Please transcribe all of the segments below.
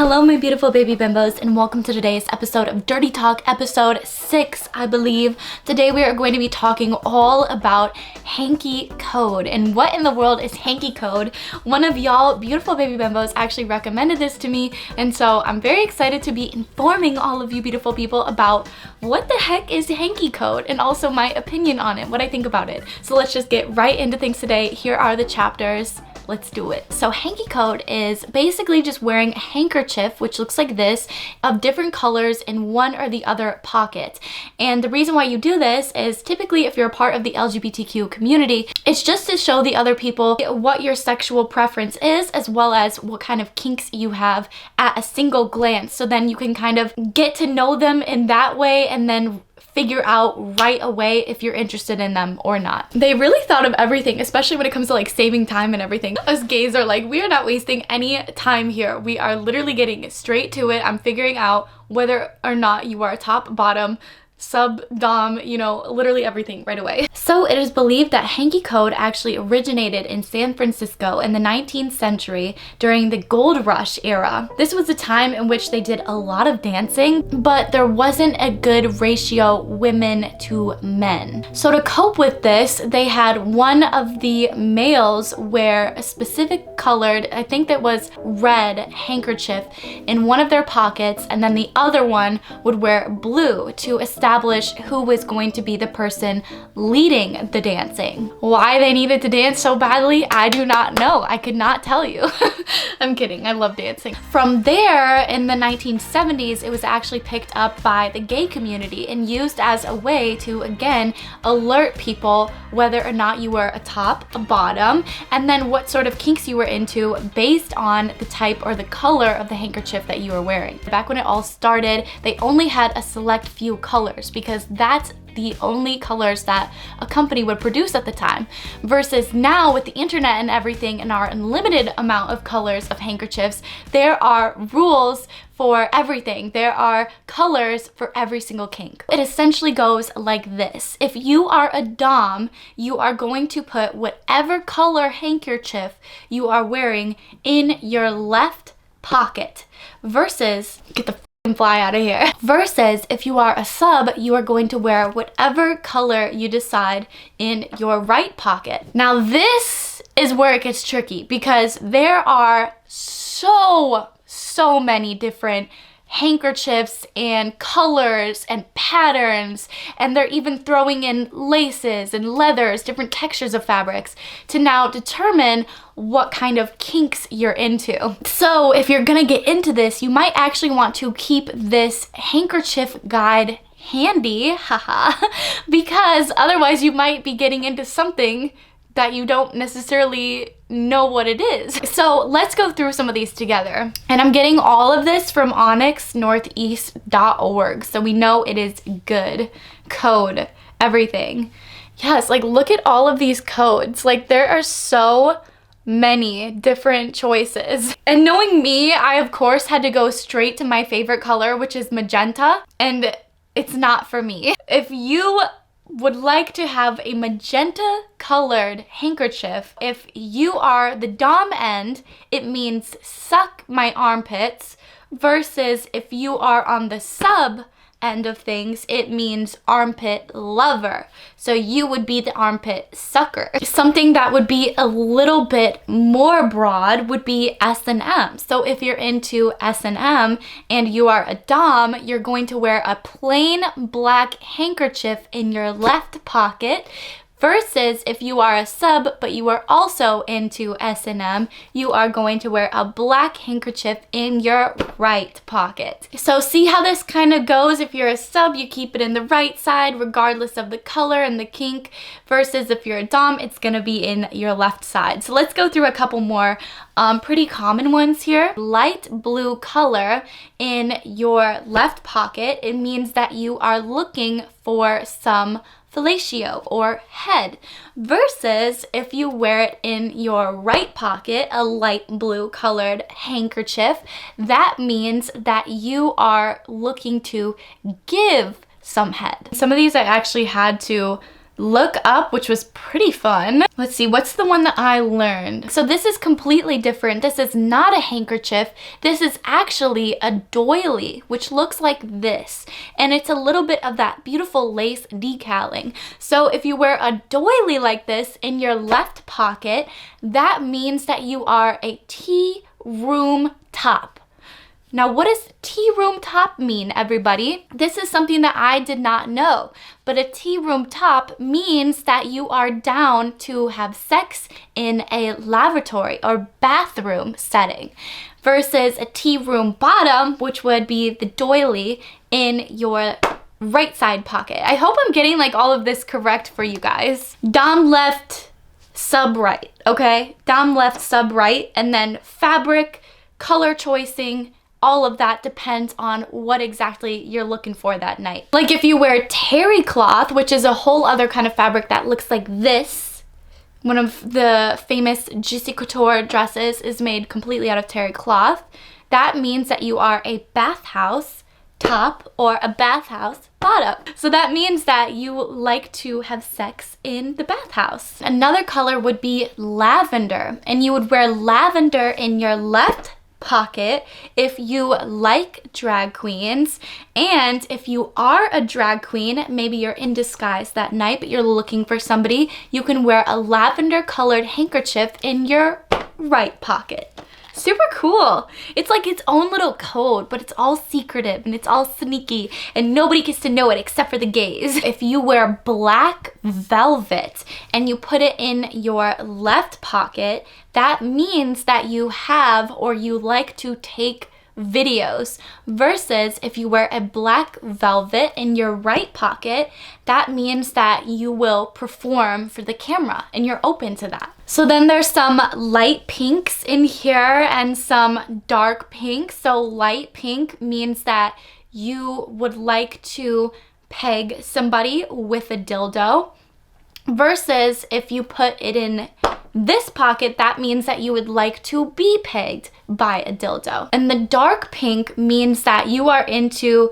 Hello my beautiful baby bimbos, and welcome to today's episode of Dirty Talk, episode 6, I believe. Today we are going to be talking all about hanky code. And what in the world is hanky code? One of y'all beautiful baby bimbos actually recommended this to me, and so I'm very excited to be informing all of you beautiful people about what the heck is hanky code and also my opinion on it, what I think about it. So let's just get right into things today. Here are the chapters. Let's do it. So hanky code is basically just wearing a handkerchief, which looks like this, of different colors in one or the other pocket. And the reason why you do this is typically if you're a part of the LGBTQ community, it's just to show the other people what your sexual preference is, as well as what kind of kinks you have at a single glance. So then you can kind of get to know them in that way and then figure out right away if you're interested in them or not. They really thought of everything, especially when it comes to like saving time and everything. Us gays are like, we are not wasting any time here. We are literally getting straight to it. I'm figuring out whether or not you are top, bottom, sub, dom, you know, literally everything right away. So it is believed that hanky code actually originated in San Francisco in the 19th century during the gold rush era. This was a time in which they did a lot of dancing, but there wasn't a good ratio women to men. So to cope with this, they had one of the males wear a specific colored, I think that was red, handkerchief in one of their pockets, and then the other one would wear blue to establish who was going to be the person leading the dancing. Why they needed to dance so badly, I do not know. I could not tell you. I'm kidding, I love dancing. From there, in the 1970s, it was actually picked up by the gay community and used as a way to, again, alert people whether or not you were a top, a bottom, and then what sort of kinks you were into based on the type or the color of the handkerchief that you were wearing. Back when it all started, they only had a select few colors because that's the only colors that a company would produce at the time. Versus now with the internet and everything and our unlimited amount of colors of handkerchiefs, there are rules for everything. There are colors for every single kink. It essentially goes like this. If you are a dom, you are going to put whatever color handkerchief you are wearing in your left pocket. Versus, get the fly out of here. Versus if you are a sub, you are going to wear whatever color you decide in your right pocket. Now this is where it gets tricky because there are so many different handkerchiefs and colors and patterns, and they're even throwing in laces and leathers, different textures of fabrics to now determine what kind of kinks you're into. So if you're gonna get into this, you might actually want to keep this handkerchief guide handy, haha, because otherwise you might be getting into something that you don't necessarily know what it is. So let's go through some of these together. And I'm getting all of this from onyxnortheast.org, so we know it is good. Code, everything. Yes, like look at all of these codes. Like there are so many different choices. And knowing me, I of course had to go straight to my favorite color, which is magenta, and it's not for me. If you would like to have a magenta colored handkerchief, if you are the dom end, it means suck my armpits, versus if you are on the sub end of things, it means armpit lover. So you would be the armpit sucker. Something that would be a little bit more broad would be S&M. So if you're into S&M and you are a dom, you're going to wear a plain black handkerchief in your left pocket. Versus if you are a sub, but you are also into S&M, you are going to wear a black handkerchief in your right pocket. So see how this kind of goes? If you're a sub, you keep it in the right side, regardless of the color and the kink. Versus if you're a dom, it's gonna be in your left side. So let's go through a couple more pretty common ones here. Light blue color in your left pocket, it means that you are looking for some fellatio or head. Versus if you wear it in your right pocket, a light blue colored handkerchief, that means that you are looking to give some head. Some of these I actually had to look up, which was pretty fun. Let's see, what's the one that I learned? So this is completely different. This is not a handkerchief. This is actually a doily, which looks like this. And it's a little bit of that beautiful lace decaling. So if you wear a doily like this in your left pocket, that means that you are a tea room top. Now, what does tea room top mean, everybody? This is something that I did not know, but a tea room top means that you are down to have sex in a lavatory or bathroom setting, versus a tea room bottom, which would be the doily in your right side pocket. I hope I'm getting like all of this correct for you guys. Dom left, sub right, okay? Dom left, sub right, and then fabric, color choicing, all of that depends on what exactly you're looking for that night. Like if you wear terry cloth, which is a whole other kind of fabric that looks like this, one of the famous Juicy Couture dresses is made completely out of terry cloth, that means that you are a bathhouse top or a bathhouse bottom. So that means that you like to have sex in the bathhouse. Another color would be lavender, and you would wear lavender in your left pocket if you like drag queens, and if you are a drag queen, maybe you're in disguise that night but you're looking for somebody, you can wear a lavender colored handkerchief in your right pocket. Super cool. It's like its own little code, but it's all secretive and it's all sneaky and nobody gets to know it except for the gays. If you wear black velvet and you put it in your left pocket, that means that you have or you like to take videos, versus if you wear a black velvet in your right pocket, that means that you will perform for the camera and you're open to that. So then there's some light pinks in here and some dark pinks. So light pink means that you would like to peg somebody with a dildo, versus if you put it in this pocket, that means that you would like to be pegged by a dildo. And the dark pink means that you are into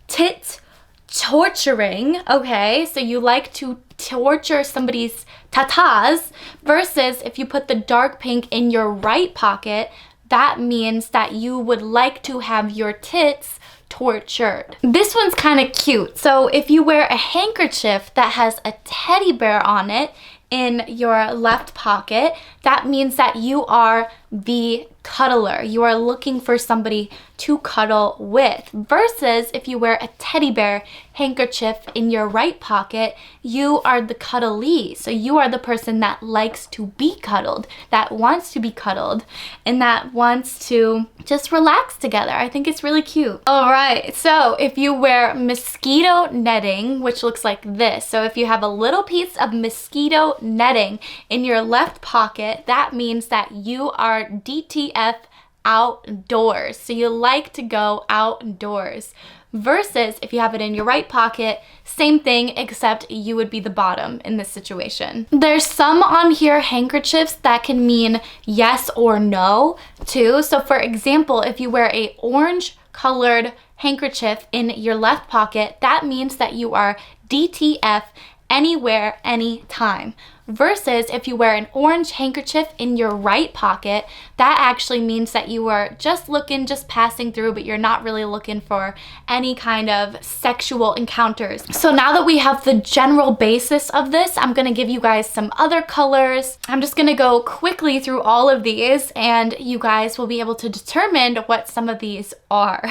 tit torturing, okay? So you like to torture somebody's tatas, versus if you put the dark pink in your right pocket, that means that you would like to have your tits tortured. This one's kind of cute. So if you wear a handkerchief that has a teddy bear on it in your left pocket, that means that you are the cuddler. You are looking for somebody to cuddle with. Versus if you wear a teddy bear handkerchief in your right pocket, you are the cuddlee. So you are the person that likes to be cuddled, that wants to be cuddled, and that wants to just relax together. I think it's really cute. All right, so if you wear mosquito netting, which looks like this, so if you have a little piece of mosquito netting in your left pocket, that means that you are DTF outdoors. So you like to go outdoors. Versus if you have it in your right pocket, same thing, except you would be the bottom in this situation. There's some on here handkerchiefs that can mean yes or no too. So for example, if you wear a orange colored handkerchief in your left pocket, that means that you are DTF anywhere, anytime. Versus if you wear an orange handkerchief in your right pocket, that actually means that you are just looking, just passing through, but you're not really looking for any kind of sexual encounters. So now that we have the general basis of this, I'm gonna give you guys some other colors. I'm just gonna go quickly through all of these and you guys will be able to determine what some of these are.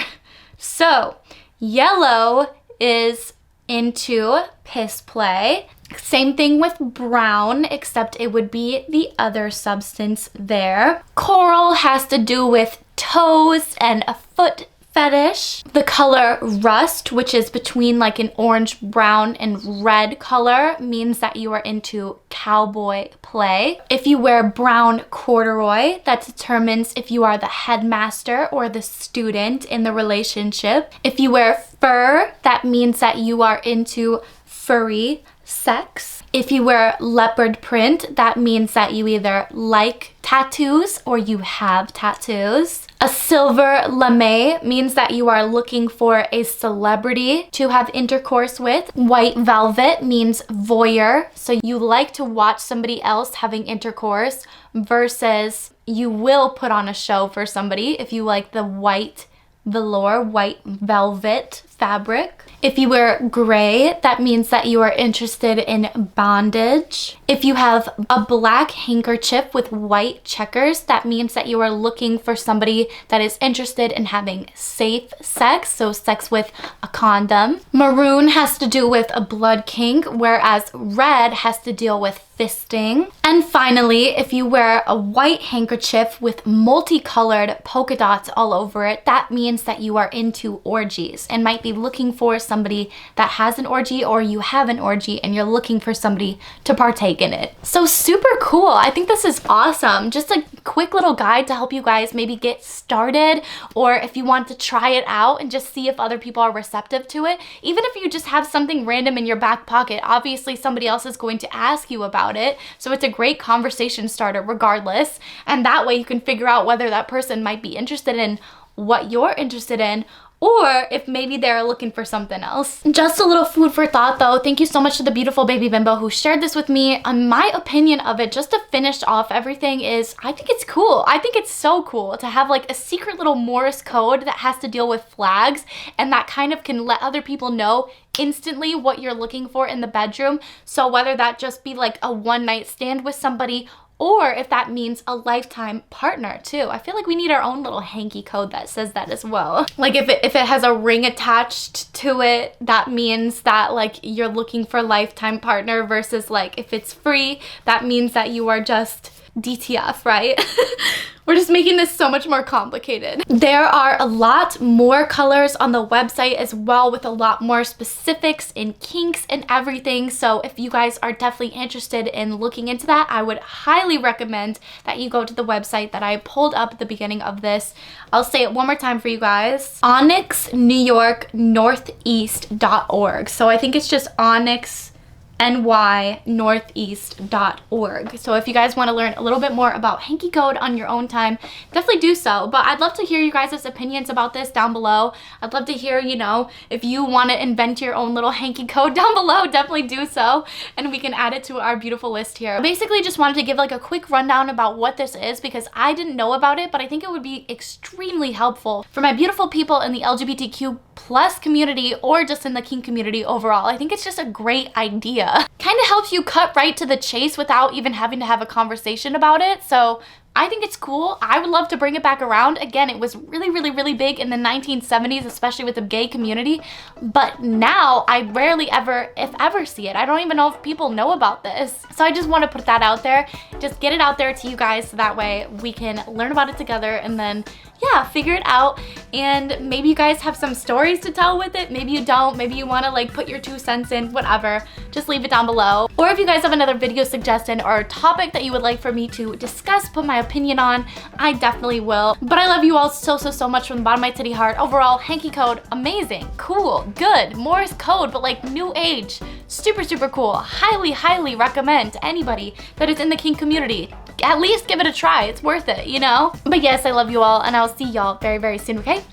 So yellow is into piss play. Same thing with brown, except it would be the other substance there. Coral has to do with toes and a foot fetish. The color rust, which is between like an orange, brown, and red color, means that you are into cowboy play. If you wear brown corduroy, that determines if you are the headmaster or the student in the relationship. If you wear fur, that means that you are into furry sex. If you wear leopard print, that means that you either like tattoos or you have tattoos. A silver lame means that you are looking for a celebrity to have intercourse with. White velvet means voyeur, so you like to watch somebody else having intercourse versus you will put on a show for somebody if you like the white velour, white velvet fabric. If you wear gray, that means that you are interested in bondage. If you have a black handkerchief with white checkers, that means that you are looking for somebody that is interested in having safe sex, so sex with a condom. Maroon has to do with a blood kink, whereas red has to deal with fisting. And finally, if you wear a white handkerchief with multicolored polka dots all over it, that means that you are into orgies and might be looking for somebody that has an orgy, or you have an orgy and you're looking for somebody to partake in it. So super cool. I think this is awesome. Just a quick little guide to help you guys maybe get started, or if you want to try it out and just see if other people are receptive to it. Even if you just have something random in your back pocket, obviously somebody else is going to ask you about it. So it's a great conversation starter regardless. And that way you can figure out whether that person might be interested in what you're interested in, or if maybe they're looking for something else. Just a little food for thought though. Thank you so much to the beautiful baby bimbo who shared this with me. My opinion of it, just to finish off everything, is I think it's cool. I think it's so cool to have like a secret little Morse code that has to deal with flags, and that kind of can let other people know instantly what you're looking for in the bedroom. So whether that just be like a one night stand with somebody, or if that means a lifetime partner too. I feel like we need our own little hanky code that says that as well. Like if it has a ring attached to it, that means that like you're looking for a lifetime partner, versus like if it's free, that means that you are just DTF, right? We're just making this so much more complicated. There are a lot more colors on the website as well, with a lot more specifics in kinks and everything. So if you guys are definitely interested in looking into that, I would highly recommend that you go to the website that I pulled up at the beginning of this. I'll say it one more time for you guys. onyxnewyorknortheast.org. So I think it's just onyxnewyorknortheast.org. So if you guys want to learn a little bit more about hanky code on your own time, definitely do so. But I'd love to hear you guys' opinions about this down below. I'd love to hear, you know, if you want to invent your own little hanky code down below, definitely do so, and we can add it to our beautiful list here. Basically just wanted to give like a quick rundown about what this is, because I didn't know about it, but I think it would be extremely helpful for my beautiful people in the LGBTQ+ community, or just in the kink community overall. I think it's just a great idea. Kind of helps you cut right to the chase without even having to have a conversation about it. So I think it's cool. I would love to bring it back around. Again, it was really, really, really big in the 1970s, especially with the gay community. But now I rarely ever, if ever, see it. I don't even know if people know about this. So I just want to put that out there. Just get it out there to you guys so that way we can learn about it together, and then yeah, figure it out. And maybe you guys have some stories to tell with it. Maybe you don't. Maybe you want to like put your 2 cents in, whatever. Just leave it down below. Or if you guys have another video suggestion or a topic that you would like for me to discuss, put my opinion on, I definitely will. But I love you all so, so, so much from the bottom of my titty heart. Overall, hanky code, amazing, cool, good. Morse code, but like new age. Super, super cool. Highly, highly recommend to anybody that is in the kink community. At least give it a try. It's worth it, you know? But yes, I love you all, and I'll see y'all very, very soon, okay?